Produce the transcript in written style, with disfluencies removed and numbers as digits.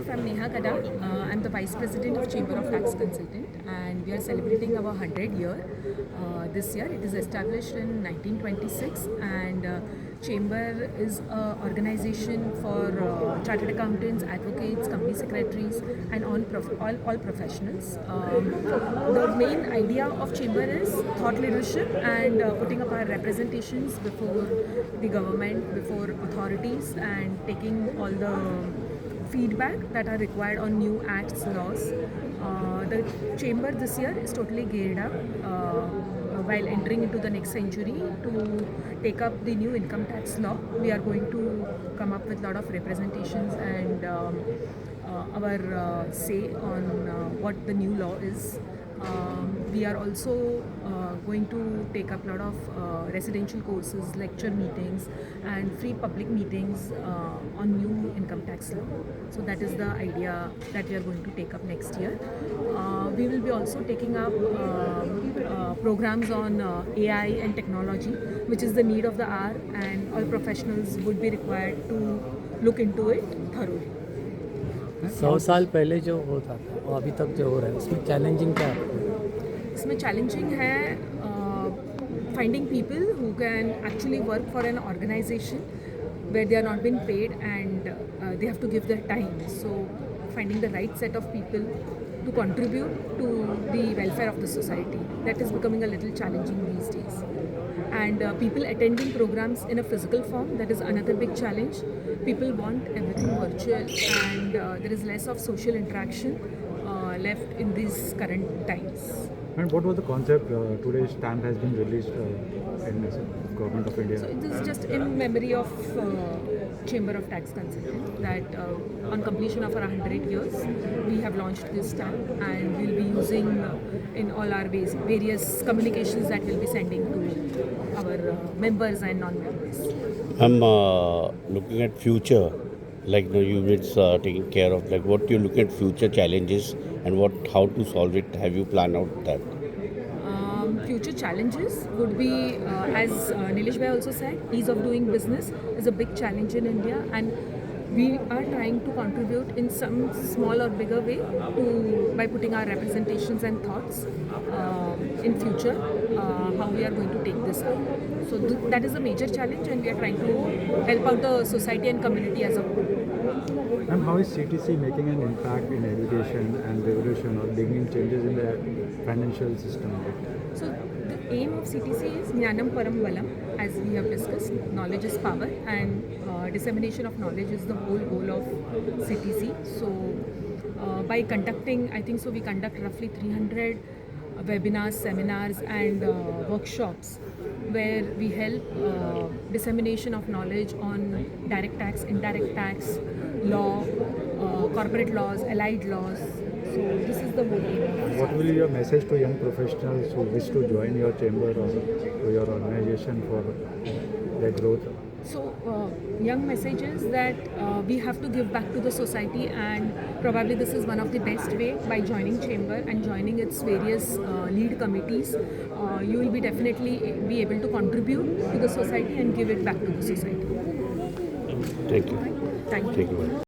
myself, I'm Neha Kada. I'm the Vice President of Chamber of Tax Consultant, and we are celebrating our 100th year this year. It is established in 1926, and Chamber is an organization for chartered accountants, advocates, company secretaries, and all professionals. The main idea of Chamber is thought leadership and putting up our representations before the government, before authorities, and taking all the feedback that are required on new acts, laws. The chamber this year is totally geared up while entering into the next century to take up the new income tax law. We are going to come up with a lot of representations and our say on what the new law is. We are also going to take up a lot of residential courses, lecture meetings, and free public meetings on new income tax law. So that is the idea that we are going to take up next year. We will be also taking up programs on AI and technology, which is the need of the hour, and all professionals would be required to look into it thoroughly. 100 साल पहले जो होता था और अभी तक जो हो रहा है उसमें चैलेंजिंग क्या है? इसमें चैलेंजिंग है finding people who can actually work for an organization where they are not being paid and they have to give their time. So finding the right set of people to contribute to the welfare of the society, that is becoming a little challenging these days. And people attending programs in a physical form, that is another big challenge. People want everything virtual, and there is less of social interaction left in these current times. And what was the concept? Today's stamp has been released in the Government of India. So this is just in memory of Chamber of Tax Consultant, that on completion of our 100 years, we have launched this stamp, and we'll be using in all our various communications that we'll be sending to our members and non-members. I'm looking at future, like the units taking care of, like what you look at future challenges and how to solve it. Have you planned out that? Future challenges would be, as Nilesh Bhai also said, ease of doing business is a big challenge in India, and we are trying to contribute in some small or bigger way by putting our representations and thoughts in future, how we are going to take this up. So that is a major challenge, and we are trying to help out the society and community as a whole. And how is CTC making an impact in education and revolution or bringing changes in the financial system? So the aim of CTC is Jnanam Param Balam, as we have discussed. Knowledge is power, and dissemination of knowledge is the whole goal of CTC. So by conducting, I think so we conduct roughly 300 webinars, seminars, and workshops where we help dissemination of knowledge on direct tax, indirect tax, law, corporate laws, allied laws. So this is the whole aim. What will be your message to young professionals who wish to join your chamber or to your organization for their growth? So young message is that we have to give back to the society, and probably this is one of the best way by joining chamber and joining its various lead committees. You will be definitely be able to contribute to the society and give it back to the society. Thank you. Thank you. Thank you.